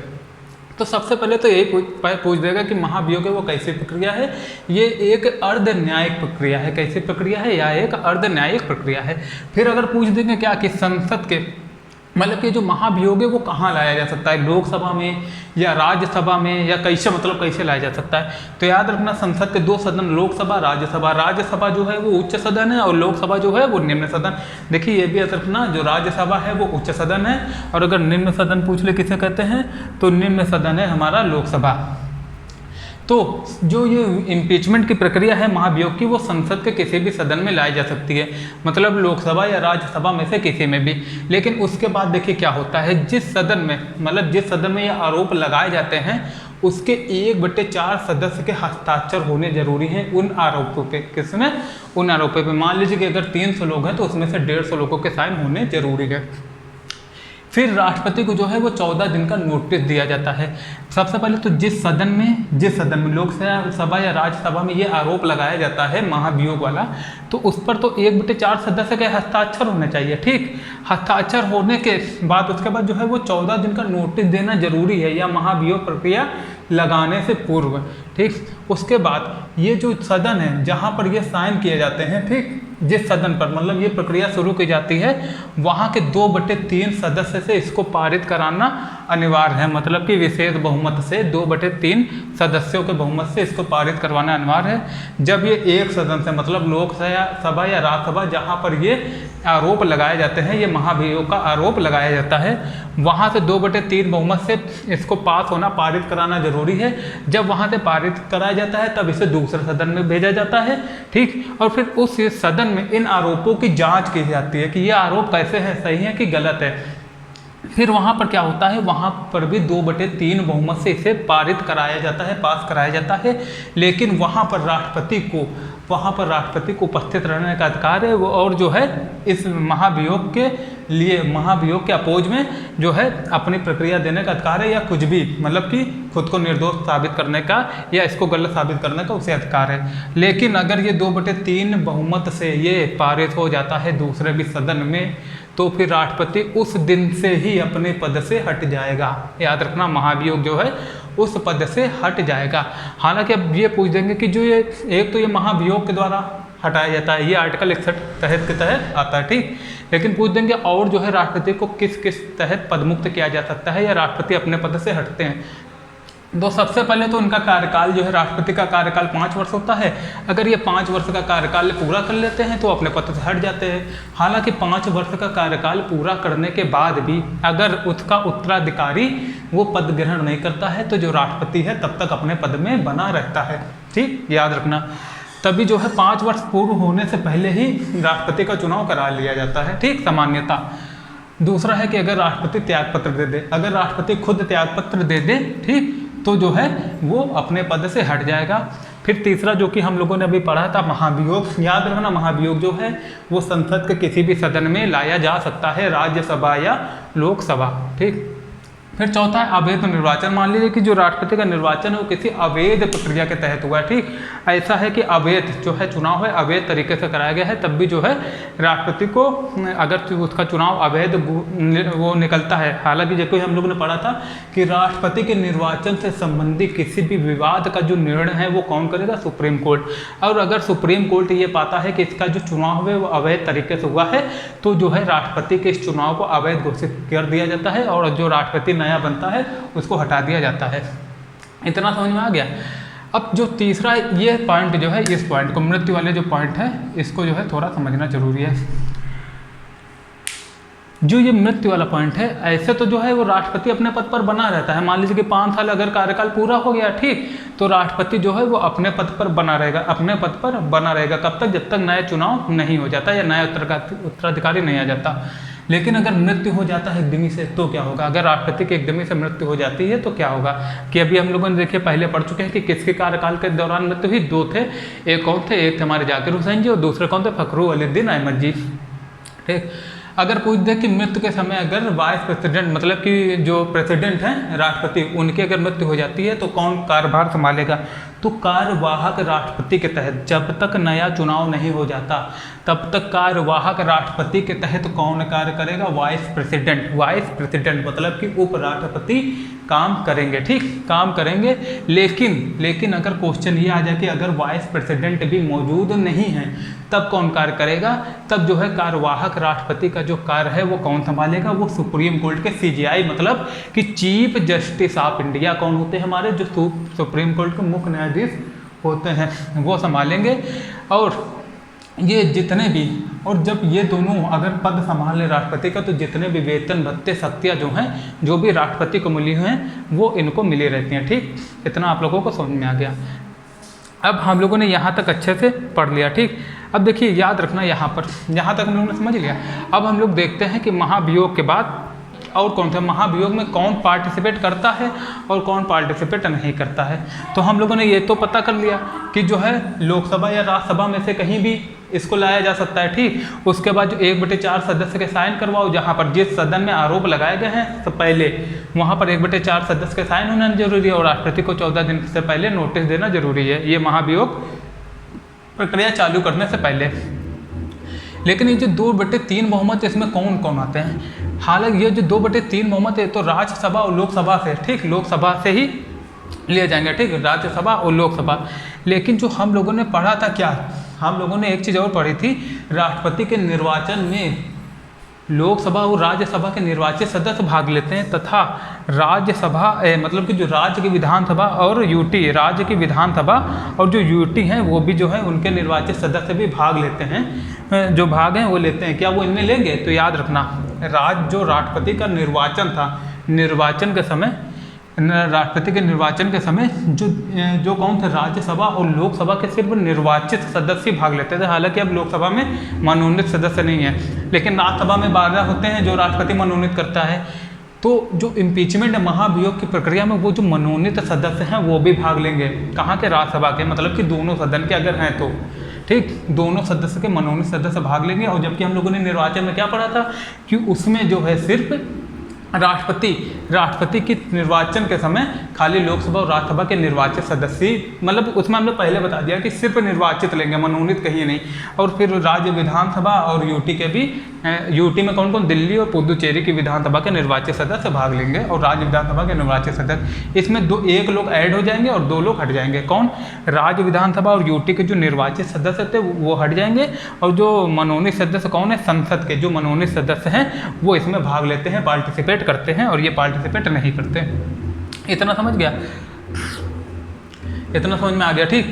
तो सबसे पहले तो यही पूछ देगा कि महाभियोग है वो कैसी प्रक्रिया है। ये एक अर्ध न्यायिक प्रक्रिया है। कैसी प्रक्रिया है, या एक अर्ध न्यायिक प्रक्रिया है। फिर अगर पूछ देंगे क्या कि संसद के मतलब कि जो महाभियोग है वो कहाँ लाया जा सकता है, लोकसभा में या राज्यसभा में, या कैसे मतलब कैसे लाया जा सकता है। तो याद रखना संसद के 2 सदन, लोकसभा राज्यसभा। राज्यसभा जो है वो उच्च सदन है और लोकसभा जो है वो निम्न सदन। देखिए ये भी याद रखना, जो राज्यसभा है वो उच्च सदन है, और अगर निम्न सदन पूछ ले किसे कहते हैं तो निम्न सदन है हमारा लोकसभा। तो जो ये इम्पीचमेंट की प्रक्रिया है महाभियोग की, वो संसद के किसी भी सदन में लाई जा सकती है, मतलब लोकसभा या राज्यसभा में से किसी में भी। लेकिन उसके बाद देखिए क्या होता है, जिस सदन में मतलब जिस सदन में ये आरोप लगाए जाते हैं उसके 1/4 सदस्य के हस्ताक्षर होने जरूरी हैं उन आरोपों पे। किसमें, उन आरोपों पे। मान लीजिए कि अगर 300 लोग हैं तो उसमें से 150 लोगों के साइन होने जरूरी है। फिर राष्ट्रपति को जो है वो 14 दिन का नोटिस दिया जाता है। सबसे पहले तो जिस सदन में लोकसभा या राज्यसभा में ये आरोप लगाया जाता है महाभियोग वाला, तो उस पर तो 1/4 सदस्य के हस्ताक्षर होने चाहिए। ठीक, हस्ताक्षर होने के बाद उसके बाद जो है वो 14 दिन का नोटिस देना जरूरी है, या महाभियोग प्रक्रिया लगाने से पूर्व। ठीक, उसके बाद ये जो सदन है जहाँ पर ये साइन किए जाते हैं, ठीक, जिस सदन पर मतलब ये प्रक्रिया शुरू की जाती है वहाँ के 2/3 सदस्य से इसको पारित कराना अनिवार्य है। मतलब कि विशेष बहुमत से 2/3 सदस्यों के बहुमत से इसको पारित करवाना अनिवार्य है। जब ये एक सदन से मतलब लोकसभा या राज्यसभा जहाँ पर ये आरोप लगाए जाते हैं, ये महाभियोग का आरोप लगाया जाता है, वहाँ से 2/3 बहुमत से इसको पास होना, पारित कराना जरूरी है। जब वहाँ से पारित कराया जाता है तब इसे दूसरे सदन में भेजा जाता है। ठीक, और फिर उस सदन में इन आरोपों की जांच की जाती है कि ये आरोप कैसे हैं, सही है कि गलत है। फिर वहाँ पर क्या होता है, वहाँ पर भी 2/3 बहुमत से इसे पारित कराया जाता है, पास कराया जाता है। लेकिन वहाँ पर राष्ट्रपति को उपस्थित रहने का अधिकार है, और जो है इस महाभियोग के लिए महाभियोग के अपोज में जो है अपनी प्रक्रिया देने का अधिकार है, या कुछ भी मतलब कि खुद को निर्दोष साबित करने का या इसको गलत साबित करने का उसे अधिकार है। लेकिन अगर ये 2/3 बहुमत से ये पारित हो जाता है दूसरे भी सदन में, तो फिर राष्ट्रपति उस दिन से ही अपने पद से हट जाएगा। याद रखना, महाभियोग जो है उस पद से हट जाएगा। हालांकि अब ये पूछ देंगे कि जो ये एक तो ये महाभियोग के द्वारा हटाया जाता है, ये आर्टिकल 61 तहत के तहत आता है, ठीक। लेकिन पूछ देंगे और जो है राष्ट्रपति को किस किस तहत पदमुक्त किया जा सकता है या राष्ट्रपति अपने पद से हटते हैं। तो सबसे पहले तो उनका कार्यकाल जो है, राष्ट्रपति का कार्यकाल 5 वर्ष होता है। अगर ये 5 वर्ष का कार्यकाल पूरा कर लेते हैं तो अपने पद से हट जाते हैं। हालांकि 5 वर्ष का कार्यकाल पूरा करने के बाद भी अगर उसका उत्तराधिकारी वो पद ग्रहण नहीं करता है तो जो राष्ट्रपति है तब तक अपने पद में बना रहता है, ठीक, याद रखना। तभी जो है 5 वर्ष पूर्ण होने से पहले ही राष्ट्रपति का चुनाव करा लिया जाता है, ठीक, सामान्यता। दूसरा है कि अगर राष्ट्रपति त्यागपत्र दे दे, अगर राष्ट्रपति खुद त्यागपत्र दे दे, ठीक, तो जो है वो अपने पद से हट जाएगा। फिर तीसरा जो कि हम लोगों ने अभी पढ़ा था, महाभियोग। याद रखना, महाभियोग जो है वो संसद के किसी भी सदन में लाया जा सकता है, राज्यसभा या लोकसभा, ठीक। फिर चौथा है अवैध निर्वाचन। मान लीजिए कि जो राष्ट्रपति का निर्वाचन है वो किसी अवैध प्रक्रिया के तहत हुआ है, ठीक। ऐसा है कि अवैध जो है चुनाव है अवैध तरीके से कराया गया है, तब भी जो है राष्ट्रपति को अगर उसका चुनाव अवैध वो निकलता है। हालांकि जैसे हम लोगों ने पढ़ा था कि राष्ट्रपति के निर्वाचन से संबंधित किसी भी विवाद का जो निर्णय है वो कौन करेगा, सुप्रीम कोर्ट। और अगर सुप्रीम कोर्ट ये पाता है कि इसका जो चुनाव है वो अवैध तरीके से हुआ है तो जो है राष्ट्रपति के इस चुनाव को अवैध घोषित कर दिया जाता है और जो राष्ट्रपति नया बनता है उसको हटा दिया जाता है। इतना समझ में आ गया। अब जो तीसरा ये पॉइंट जो है, इस पॉइंट को, मृत्यु वाले जो पॉइंट है इसको जो है थोड़ा समझना जरूरी है। जो ये मृत्यु वाला पॉइंट है, ऐसे तो जो है वो राष्ट्रपति अपने पद पर बना रहता है। मान लीजिए कि 5 साल अगर कार्यकाल पूरा हो गया, ठीक, तो राष्ट्रपति जो है वो अपने पद पर बना रहेगा, अपने पद पर बना रहेगा। कब तक? जब तक नया चुनाव नहीं हो जाता या नया उत्तराधिकारी नहीं आ जाता। लेकिन अगर मृत्यु हो जाता है एकदमी से तो क्या होगा? अगर राष्ट्रपति की एकदमी से मृत्यु हो जाती है तो क्या होगा? कि अभी हम लोगों ने देखिए पहले पढ़ चुके हैं कि किसके कार्यकाल के दौरान मृत्यु हुई। 2 थे, एक कौन थे? एक थे हमारे जाकिर हुसैन जी और दूसरे कौन थे? फखरुद्दीन अहमद जी। ठीक, अगर पूछ दे कि मृत्यु के समय अगर वाइस प्रेसिडेंट मतलब कि जो प्रेसिडेंट हैं राष्ट्रपति, उनकी अगर मृत्यु हो जाती है तो कौन कार्यभार संभालेगा? तो कार्यवाहक राष्ट्रपति के तहत जब तक नया चुनाव नहीं हो जाता तब तक कार्यवाहक राष्ट्रपति के तहत कौन कार्य करेगा? Vice president. वाइस प्रेसिडेंट मतलब कि उपराष्ट्रपति काम करेंगे। ठीक, काम करेंगे। लेकिन अगर क्वेश्चन ये आ जाए कि अगर वाइस प्रेसिडेंट भी मौजूद नहीं है तब कौन कार्य करेगा? तब जो है कार्यवाहक राष्ट्रपति का जो कार्य है वो कौन संभालेगा? वो सुप्रीम कोर्ट के CJI मतलब कि चीफ जस्टिस ऑफ इंडिया कौन होते हैं? हमारे जो सुप्रीम कोर्ट के मुख्य न्यायाधीश होते हैं वो संभालेंगे। और ये जितने भी, और जब ये दोनों अगर पद संभाल लें राष्ट्रपति का तो जितने भी वेतन भत्ते शक्तियाँ जो हैं जो भी राष्ट्रपति को मिली हैं वो इनको मिली रहती हैं। ठीक, इतना आप लोगों को समझ में आ गया। अब हम लोगों ने यहाँ तक अच्छे से पढ़ लिया। ठीक, अब देखिए याद रखना यहाँ तक हम लोगों ने समझ लिया। अब हम लोग देखते हैं कि महाभियोग के बाद और कौन सा महाभियोग में कौन पार्टिसिपेट करता है और कौन पार्टिसिपेट नहीं करता है। तो हम लोगों ने ये तो पता कर लिया कि जो है लोकसभा या राज्यसभा में से कहीं भी इसको लाया जा सकता है। ठीक, उसके बाद जो 1/4 सदस्य के साइन करवाओ, जहाँ पर जिस सदन में आरोप लगाए गए हैं तो पहले वहाँ पर 1/4 सदस्य के साइन होना जरूरी है और राष्ट्रपति को 14 दिन से पहले नोटिस देना जरूरी है, ये महाभियोग प्रक्रिया चालू करने से पहले। लेकिन ये जो 2/3 बहुमत इसमें कौन कौन आते हैं? हालांकि ये जो 2/3 बहुमत है तो राज्यसभा और लोकसभा से, ठीक, लोकसभा से ही लिए जाएंगे। ठीक, राज्यसभा और लोकसभा। लेकिन जो हम लोगों ने पढ़ा था क्या, हम लोगों ने एक चीज़ और पढ़ी थी, राष्ट्रपति के निर्वाचन में लोकसभा और राज्यसभा के निर्वाचित सदस्य भाग लेते हैं तथा राज्यसभा मतलब कि जो राज्य की विधानसभा और यूटी, राज्य की विधानसभा और जो यूटी हैं वो भी जो है उनके निर्वाचित सदस्य भी भाग लेते हैं, जो भाग हैं वो लेते हैं। क्या वो इनमें लेंगे? तो याद रखना जो राष्ट्रपति का निर्वाचन था, निर्वाचन के समय राष्ट्रपति के निर्वाचन के समय जो कौन थे? राज्यसभा और लोकसभा के सिर्फ निर्वाचित सदस्य भाग लेते थे। हालांकि अब लोकसभा में मनोनीत सदस्य नहीं है, लेकिन राज्यसभा में 12 होते हैं जो राष्ट्रपति मनोनीत करता है। तो जो इम्पीचमेंट महाभियोग की प्रक्रिया में वो जो मनोनीत सदस्य हैं वो भी भाग लेंगे। कहाँ के? राज्यसभा के, मतलब कि दोनों सदन के अगर हैं तो। ठीक, दोनों सदस्य के मनोनीत सदस्य भाग लेंगे। और जबकि हम लोगों ने निर्वाचन में क्या पढ़ा था कि उसमें जो है सिर्फ राष्ट्रपति की निर्वाचन के समय खाली लोकसभा और राज्यसभा के निर्वाचित सदस्य, मतलब उसमें हमने पहले बता दिया कि सिर्फ निर्वाचित लेंगे, मनोनीत कहीं नहीं। और फिर राज्य विधानसभा और यूटी के भी, यूटी में कौन कौन, दिल्ली और पुदुचेरी की विधानसभा के निर्वाचित सदस्य भाग लेंगे और राज्य विधानसभा के निर्वाचित सदस्य। इसमें एक लोग ऐड हो जाएंगे और 2 लोग हट जाएंगे। कौन, राज्य विधानसभा और यूटी के जो निर्वाचित सदस्य थे वो हट जाएंगे, और जो मनोनीत सदस्य कौन है, संसद के जो मनोनीत सदस्य हैं वो इसमें भाग लेते हैं, पार्टिसिपेट करते हैं, और ये पार्टिसिपेट नहीं करते। इतना समझ गया, इतना समझ में आ गया। ठीक,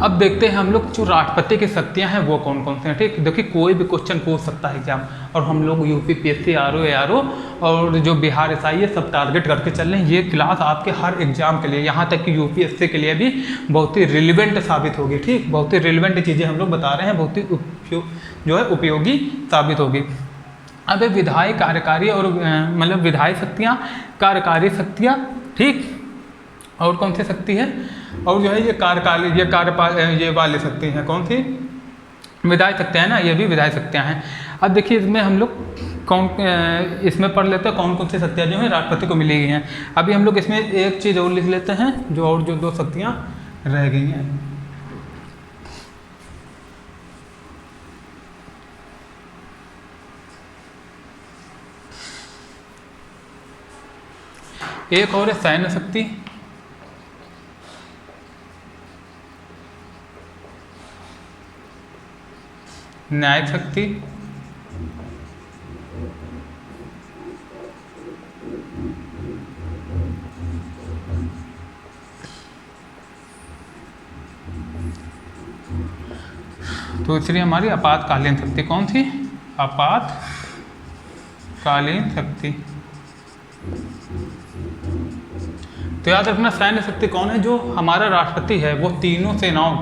अब देखते हैं हम लोग जो राष्ट्रपति की शक्तियां हैं वो कौन कौन सी हैं। ठीक, देखिए कोई भी क्वेश्चन पूछ सकता है एग्जाम, और हम लोग यूपीपीएससी, आरओ और जो बिहार एसआई ये सब टारगेट करके चल रहे हैं। ये क्लास आपके हर एग्जाम के लिए, यहाँ तक कि यूपीएससी के लिए भी बहुत ही रिलेवेंट साबित होगी। ठीक, बहुत ही रिलेवेंट चीज़ें हम लोग बता रहे हैं, बहुत ही जो है उपयोगी साबित होगी। अब विधायी, कार्यकारी और मतलब विधायी शक्तियाँ, कार्यकारी शक्तियाँ, ठीक, और कौन सी शक्ति है, और जो है ये कार्यकाली, ये वाली शक्ति हैं, कौन सी, विधायी शक्तियाँ है ना, ये भी विधायी शक्तियाँ हैं। अब देखिए इसमें हम लोग इसमें पढ़ लेते हैं कौन कौन सी शक्तियाँ जो है राष्ट्रपति को मिली गई हैं। अभी हम लोग इसमें एक चीज़ और लिख लेते हैं, जो 2 शक्तियाँ रह गई हैं। एक और है सैन्य शक्ति, न्यायिक शक्ति, दूसरी हमारी आपातकालीन शक्ति। कौन सी, आपातकालीन शक्ति। तो याद रखना सैन्य शक्ति कौन है, जो हमारा राष्ट्रपति है वो तीनों सेनाओं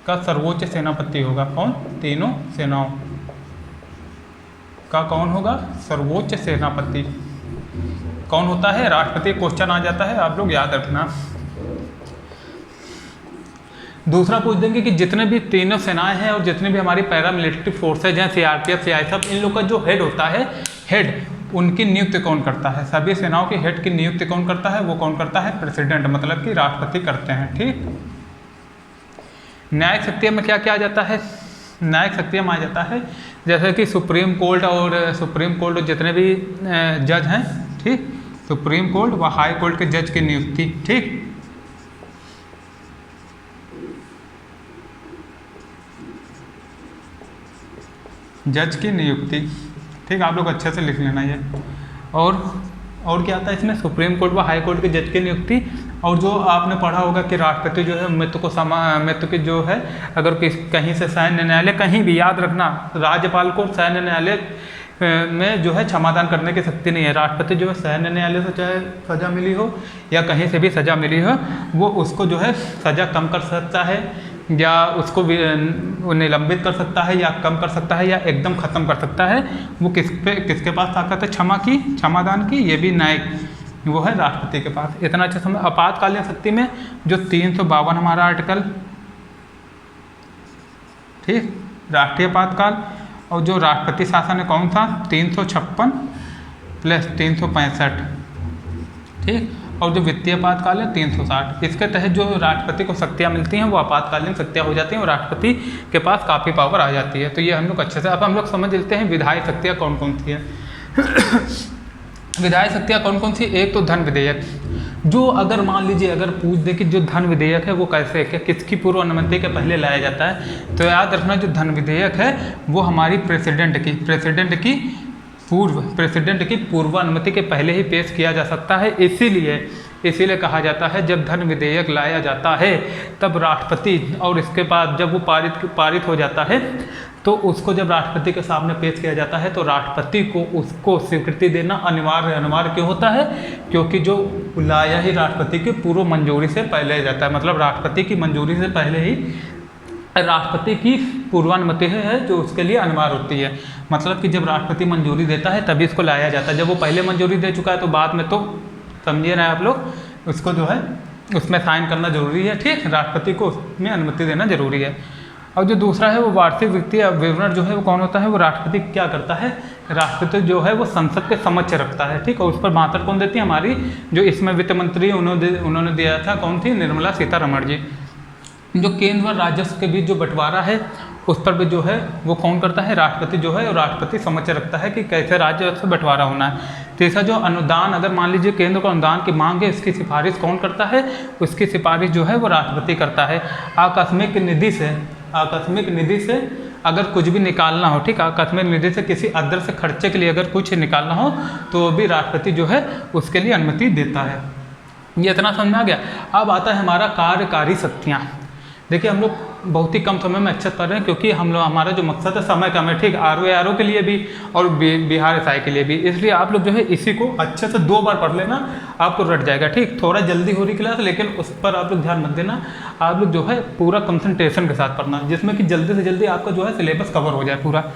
का सर्वोच्च सेनापति होगा। कौन, तीनों सेनाओं का कौन होगा, सर्वोच्च सेनापति कौन होता है, राष्ट्रपति। क्वेश्चन आ जाता है, आप लोग याद रखना। दूसरा पूछ देंगे कि जितने भी तीनों सेनाएं हैं और जितने भी हमारी पैरामिलिट्री फोर्सेज हैं, सीआरपीएफ, सीआईएसएफ, इन लोग का जो हेड होता है, हेड उनकी नियुक्ति कौन करता है, सभी सेनाओं के हेड की नियुक्ति कौन करता है, वो कौन करता है, प्रेसिडेंट, मतलब कि राष्ट्रपति करते हैं। ठीक, न्यायिक शक्तियों में क्या क्या आ जाता है, न्यायिक शक्तियों में आ जाता है जैसे कि सुप्रीम कोर्ट और जितने भी जज हैं, ठीक, सुप्रीम कोर्ट व हाई कोर्ट के जज की नियुक्ति। ठीक, जज की नियुक्ति। ठीक, आप लोग अच्छे से लिख लेना ये। और क्या आता है इसमें, सुप्रीम कोर्ट व हाई कोर्ट के जज की नियुक्ति। और जो आपने पढ़ा होगा कि राष्ट्रपति जो है मृत्यु की जो है, अगर कहीं से सैन्य न्यायालय, कहीं भी याद रखना, राज्यपाल को सैन्य न्यायालय में जो है क्षमादान करने की शक्ति नहीं है। राष्ट्रपति जो है सैन्य न्यायालय से चाहे सजा मिली हो या कहीं से भी सजा मिली हो, वो उसको जो है सजा कम कर सकता है, या उसको निलंबित कर सकता है, या कम कर सकता है, या एकदम ख़त्म कर सकता है। वो किसके पास ताकत है क्षमादान की, ये भी न्यायिक, वो है राष्ट्रपति के पास। इतना अच्छा समझ। आपातकालीन शक्ति में जो 352 हमारा आर्टिकल, ठीक, राष्ट्रीय आपातकाल, और जो राष्ट्रपति शासन है कौन सा, 356 प्लस 365, ठीक, और जो वित्तीय आपातकाल है 360। इसके तहत जो राष्ट्रपति को शक्तियाँ मिलती हैं वो आपातकालीन शक्तियाँ हो जाती हैं और राष्ट्रपति के पास काफ़ी पावर आ जाती है। तो ये हम लोग अच्छे से, अब हम लोग समझ लेते हैं विधायी शक्तियाँ कौन कौन सी है। विधायी शक्तियाँ कौन कौन सी, एक तो धन विधेयक, जो अगर मान लीजिए अगर पूछ दे कि जो धन विधेयक है वो कैसे, किसकी पूर्व अनुमति के पहले लाया जाता है, तो याद रखना जो धन विधेयक है वो हमारी प्रेसिडेंट की पूर्व अनुमति के पहले ही पेश किया जा सकता है। इसीलिए कहा जाता है जब धन विधेयक लाया जाता है तब राष्ट्रपति, और इसके बाद जब वो पारित हो जाता है तो उसको जब राष्ट्रपति के सामने पेश किया जाता है तो राष्ट्रपति को उसको स्वीकृति देना अनिवार्य क्यों होता है, क्योंकि जो लाया ही राष्ट्रपति की पूर्व मंजूरी से पहले जाता है। मतलब राष्ट्रपति की मंजूरी से पहले ही राष्ट्रपति की पूर्वानुमति है जो उसके लिए अनिवार्य होती है। मतलब कि जब राष्ट्रपति मंजूरी देता है तभी इसको लाया जाता है। जब वो पहले मंजूरी दे चुका है तो बाद में तो समझिए ना आप लोग, उसको जो है उसमें साइन करना जरूरी है, ठीक, राष्ट्रपति को उसमें अनुमति देना जरूरी है। और जो दूसरा है वो वार्षिक वित्तीय विवरण जो है वो कौन होता है, वो राष्ट्रपति क्या करता है, राष्ट्रपति जो है वो संसद के समक्ष रखता है, ठीक। और उस पर बात कौन देती है, हमारी जो इसमें वित्त मंत्री उन्होंने दिया था, कौन थी, निर्मला सीतारमण जी। जो केंद्र और राजस्व के बीच जो बंटवारा है उस पर भी जो है वो कौन करता है, राष्ट्रपति जो है, और राष्ट्रपति समक्ष रखता है कि कैसे राजस्व बंटवारा होना है। तीसरा जो अनुदान, अगर मान लीजिए केंद्र को अनुदान की मांग है, इसकी सिफारिश कौन करता है, उसकी सिफारिश जो है वो राष्ट्रपति करता है। आकस्मिक निधि से अगर कुछ भी निकालना हो, ठीक, आकस्मिक निधि से किसी अदृश्य खर्चे के लिए अगर कुछ निकालना हो तो भी राष्ट्रपति जो है उसके लिए अनुमति देता है। ये इतना समझ में आ गया। अब आता है हमारा कार्यकारी शक्तियाँ। देखिए हम लोग बहुत ही कम समय में अच्छे पढ़ रहे हैं क्योंकि हम लोग, हमारा जो मकसद है समय कम है, ठीक, आर के लिए भी और बिहार एसआई के लिए भी, इसलिए आप लोग जो है इसी को अच्छे से 2 बार पढ़ लेना, आपको रट जाएगा, ठीक। थोड़ा जल्दी हो रही क्लास, लेकिन उस पर आप लोग ध्यान मत देना, आप लोग जो है पूरा कंसंट्रेशन के साथ पढ़ना, जिसमें कि जल्दी से जल्दी आपका जो है सिलेबस कवर हो जाए पूरा।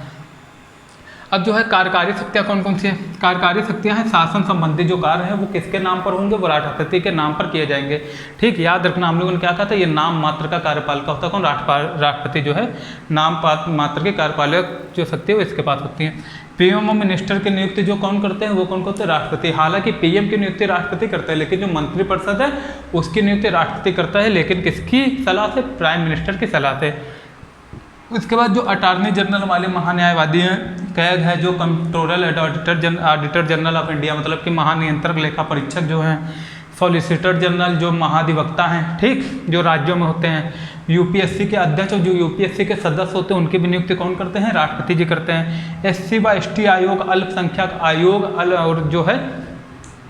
अब जो है कार्यकारी शक्तियाँ कौन कौन सी हैं, कार्यकारी शक्तियाँ हैं शासन संबंधी जो कार्य हैं वो किसके नाम पर होंगे, वो राष्ट्रपति के नाम पर किए जाएंगे, ठीक। याद रखना, हम लोगों ने क्या कहा था, ये नाम मात्र का कार्यपालिका होता है कौन, राष्ट्रपति जो है नाम मात्र के कार्यपालक जो शक्ति है वो इसके पास होती है। पीएम और मिनिस्टर की नियुक्ति जो कौन करते हैं, वो कौन करते हैं, राष्ट्रपति। हालांकि पीएम की नियुक्ति राष्ट्रपति करता है, लेकिन जो मंत्रिपरिषद है उसकी नियुक्ति राष्ट्रपति करता है, लेकिन किसकी सलाह से, प्राइम मिनिस्टर की सलाह से। उसके बाद जो अटॉर्नी जनरल वाले महान्यायवादी हैं, कैग है जो controller auditor general of India, मतलब कि महानियंत्रक लेखा परीक्षक जो हैं, सॉलिसिटर जनरल जो महाधिवक्ता हैं, ठीक, जो राज्यों में होते हैं, यूपीएससी के अध्यक्ष और जो यूपीएससी के सदस्य होते हैं उनकी भी नियुक्ति कौन करते हैं, राष्ट्रपति जी करते हैं। एससी व एसटी आयोग, अल्पसंख्यक आयोग और जो है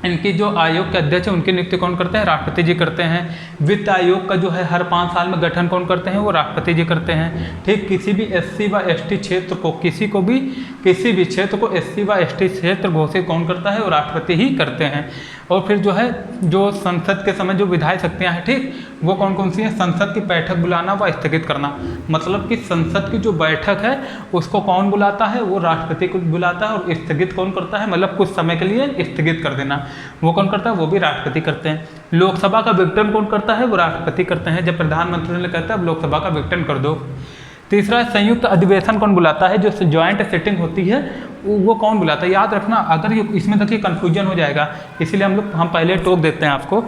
इनकी जो आयोग के अध्यक्ष हैं उनकी नियुक्ति कौन करते हैं, राष्ट्रपति जी करते हैं। वित्त आयोग का जो है हर 5 साल में गठन कौन करते हैं, वो राष्ट्रपति जी करते हैं, ठीक। किसी भी एससी व एसटी क्षेत्र को, किसी भी क्षेत्र को एससी व एसटी क्षेत्र घोषित कौन करता है, वो राष्ट्रपति ही करते हैं। और फिर जो है जो संसद के समय जो विधायी शक्तियाँ हैं, ठीक, वो कौन कौन सी हैं, संसद की बैठक बुलाना व स्थगित करना, मतलब कि संसद की जो बैठक है उसको कौन बुलाता है, वो राष्ट्रपति को बुलाता है, और स्थगित कौन करता है, मतलब कुछ समय के लिए स्थगित कर देना, वो कौन करता है, वो भी राष्ट्रपति करते हैं। लोकसभा का विघटन कौन करता है, वो राष्ट्रपति करते हैं, जब प्रधानमंत्री ने कहता है अब लोकसभा का विघटन कर दो। तीसरा संयुक्त अधिवेशन कौन बुलाता है, जो ज्वाइंट सिटिंग होती है वो कौन बुलाता है। याद रखना, अगर ये इसमें देखिए कन्फ्यूजन हो जाएगा, इसीलिए हम पहले टोक देते हैं आपको।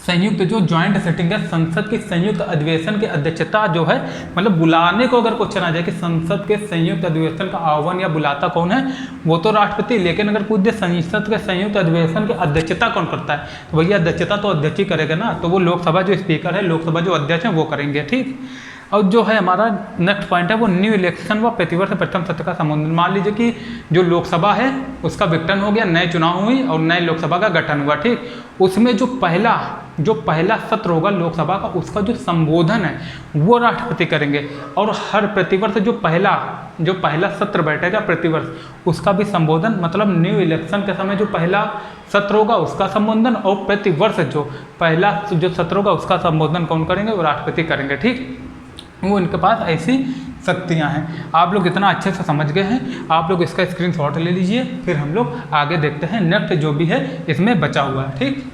संयुक्त जो ज्वाइंट सेटिंग है, संसद की संयुक्त अधिवेशन की अध्यक्षता जो है, मतलब बुलाने को अगर क्वेश्चन आ जाए कि संसद के संयुक्त अधिवेशन का आह्वान या बुलाता कौन है, वो तो राष्ट्रपति, लेकिन अगर पूछ दे संसद के संयुक्त अधिवेशन की अध्यक्षता कौन करता है, तो भैया अध्यक्षता तो अध्यक्ष ही करेगा ना, तो वो लोकसभा जो स्पीकर है, लोकसभा जो अध्यक्ष है वो करेंगे, ठीक। और जो है हमारा नेक्स्ट पॉइंट है वो न्यू इलेक्शन व प्रतिवर्ष प्रथम सत्र का संबोधन। मान लीजिए कि जो लोकसभा है उसका विघटन हो गया, नए चुनाव हुई और नए लोकसभा का गठन हुआ, ठीक। उसमें जो पहला सत्र होगा लोकसभा का, उसका जो संबोधन है वो राष्ट्रपति करेंगे। और हर प्रतिवर्ष जो पहला सत्र बैठेगा प्रतिवर्ष, उसका भी संबोधन, मतलब न्यू इलेक्शन के समय जो पहला सत्र होगा उसका संबोधन, और प्रतिवर्ष जो पहला जो सत्र होगा उसका संबोधन कौन करेंगे, वो राष्ट्रपति करेंगे, ठीक। वो इनके पास ऐसी शक्तियाँ हैं। आप लोग इतना अच्छे से समझ गए हैं, आप लोग इसका स्क्रीनशॉट ले लीजिए, फिर हम लोग आगे देखते हैं नेक्स्ट जो भी है इसमें बचा हुआ है, ठीक।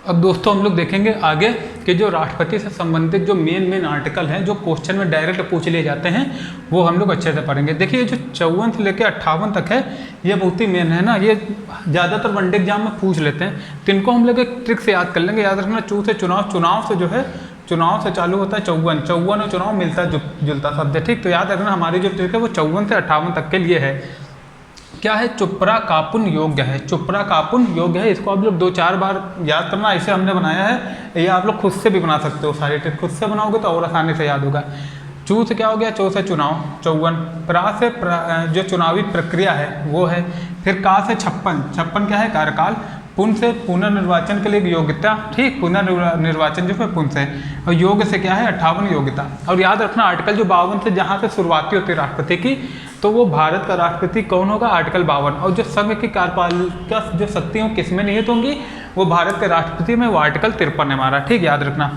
अब दोस्तों हम लोग देखेंगे आगे कि जो राष्ट्रपति से संबंधित जो मेन आर्टिकल हैं, जो क्वेश्चन में डायरेक्ट पूछ लिए जाते हैं, वो हम लोग अच्छे से पढ़ेंगे। देखिए जो 54 से लेकर 58 तक है, ये बहुत ही मेन है ना, ये ज़्यादातर वनडे एग्जाम में पूछ लेते हैं, तो इनको हम लोग एक ट्रिक से याद कर लेंगे। याद रखना, चुनाव से जो है, चुनाव से चालू होता है 54 और चुनाव मिलता जुलता शब्द है, ठीक। तो याद रखना हमारी जो ट्रिक है वो 54 से 58 तक के लिए है। क्या है, चुप्रा कापुन योग्य है, चुप्रा कापुन योग्य है। इसको आप लोग 2-4 बार याद करना, ऐसे हमने बनाया है, ये आप लोग खुद से भी बना सकते हो, सारी ट्रिक खुद से बनाओगे तो और आसानी से याद होगा। चू से क्या हो गया, चो से चुनाव 54, प्रा से जो चुनावी प्रक्रिया है वो है, फिर का से 56 क्या है, कार्यकाल, पुन से पुनर्निर्वाचन के लिए योग्यता, ठीक, पुनर्निर्वाचन जो है पुन से, और योग से क्या है 58 योग्यता। और याद रखना आर्टिकल जो 52 से जहाँ से शुरुआती होती है राष्ट्रपति की, तो वो भारत का राष्ट्रपति कौन होगा, आर्टिकल 52। और जो संघ की कार्यपालिका जो शक्तियाँ किस में निहित होंगी, वो भारत के राष्ट्रपति में, वो आर्टिकल 53 है हमारा, ठीक, याद रखना।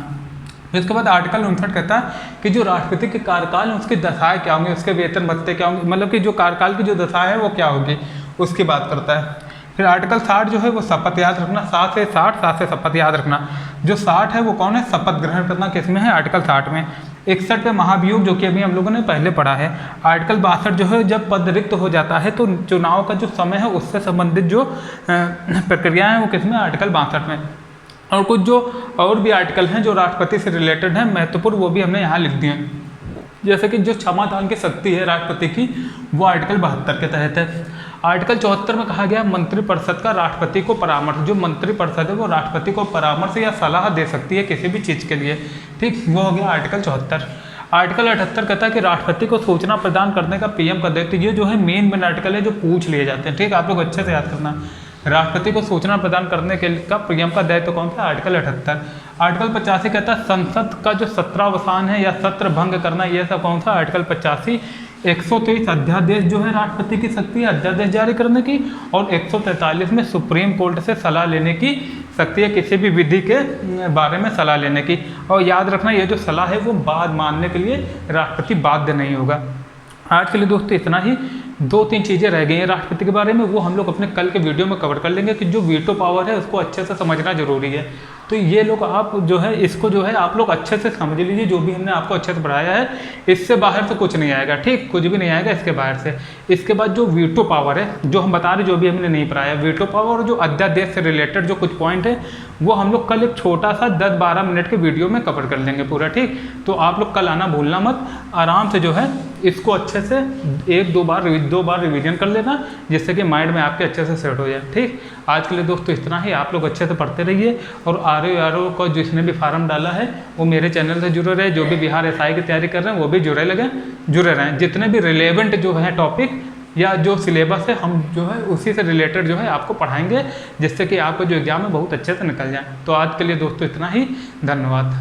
इसके बाद आर्टिकल 59 कहता है कि जो राष्ट्रपति के कार्यकाल है उसकी दशाएं क्या होंगी, उसके वेतन भत्ते क्या होंगे, मतलब कि जो कार्यकाल की जो दशाएं है वो क्या होगी, उसकी बात करता है। फिर आर्टिकल 60 जो है वो शपथ याद रखना, 7 से शपथ याद रखना। जो 60 है वो कौन है, शपथ ग्रहण करना किसमें है, आर्टिकल 60 में। 61 पे महाभियोग जो कि अभी हम लोगों ने पहले पढ़ा है। आर्टिकल 62 जो है जब पद रिक्त हो जाता है तो चुनाव का जो समय है उससे संबंधित जो प्रक्रियाएं हैं वो किसमें, आर्टिकल 62 में। और कुछ जो और भी आर्टिकल हैं जो राष्ट्रपति से रिलेटेड हैं महत्वपूर्ण, वो भी हमने यहाँ लिख दिए हैं। जैसे कि जो क्षमादान की शक्ति है राष्ट्रपति की वो आर्टिकल 72 के तहत है। आर्टिकल 74 में कहा गया मंत्रिपरिषद का राष्ट्रपति को परामर्श, जो मंत्रिपरिषद है वो राष्ट्रपति को परामर्श या सलाह दे सकती है किसी भी चीज़ के लिए, ठीक, वो हो गया आर्टिकल 74। आर्टिकल 78 कहता है कि राष्ट्रपति को सूचना प्रदान करने का पीएम का दायित्व। ये जो है मेन आर्टिकल है जो पूछ लिए जाते हैं, ठीक, आप लोग अच्छे से याद करना। राष्ट्रपति को सूचना प्रदान करने के का पीएम का दायित्व कौन सा, आर्टिकल 78। आर्टिकल 85 कहता है संसद का जो सत्रावसान है या सत्र भंग करना, ये सब कौन सा, आर्टिकल 85। 123 अध्यादेश जो है राष्ट्रपति की शक्ति है अध्यादेश जारी करने की, और 143 में सुप्रीम कोर्ट से सलाह लेने की शक्ति है, किसी भी विधि के बारे में सलाह लेने की। और याद रखना ये जो सलाह है वो बाद मानने के लिए राष्ट्रपति बाध्य नहीं होगा। आज के लिए दोस्तों इतना ही। 2-3 चीज़ें रह गई हैं राष्ट्रपति के बारे में, वो हम लोग अपने कल के वीडियो में कवर कर लेंगे कि जो वीटो पावर है उसको अच्छे से समझना जरूरी है। तो ये लोग आप जो है इसको जो है आप लोग अच्छे से समझ लीजिए, जो भी हमने आपको अच्छे से पढ़ाया है इससे बाहर से कुछ नहीं आएगा, ठीक, कुछ भी नहीं आएगा इसके बाहर से। इसके बाद जो वीटो पावर है जो हम बता रहे, जो भी हमने नहीं पढ़ाया, वीटो पावर और जो अध्यादेश से रिलेटेड जो कुछ पॉइंट है वो हम लोग कल एक छोटा सा 10-12 मिनट के वीडियो में कवर कर लेंगे पूरा, ठीक। तो आप लोग कल आना भूलना मत, आराम से जो है इसको अच्छे से 1-2 बार रिवीजन कर लेना, जिससे कि माइंड में आपके अच्छे से सेट हो जाए, ठीक। आज के लिए दोस्तों इतना ही, आप लोग अच्छे से पढ़ते रहिए। और आर को जिसने भी फार्म डाला है वो मेरे चैनल से जुड़े रहे, जो भी बिहार SI की तैयारी कर रहे हैं वो भी जुड़े रहें। जितने भी रिलेवेंट जो है टॉपिक या जो सिलेबस है हम जो है उसी से रिलेटेड जो है आपको पढ़ाएंगे, जिससे कि आपको जो एग्जाम है बहुत अच्छे से निकल जाए। तो आज के लिए दोस्तों इतना ही, धन्यवाद।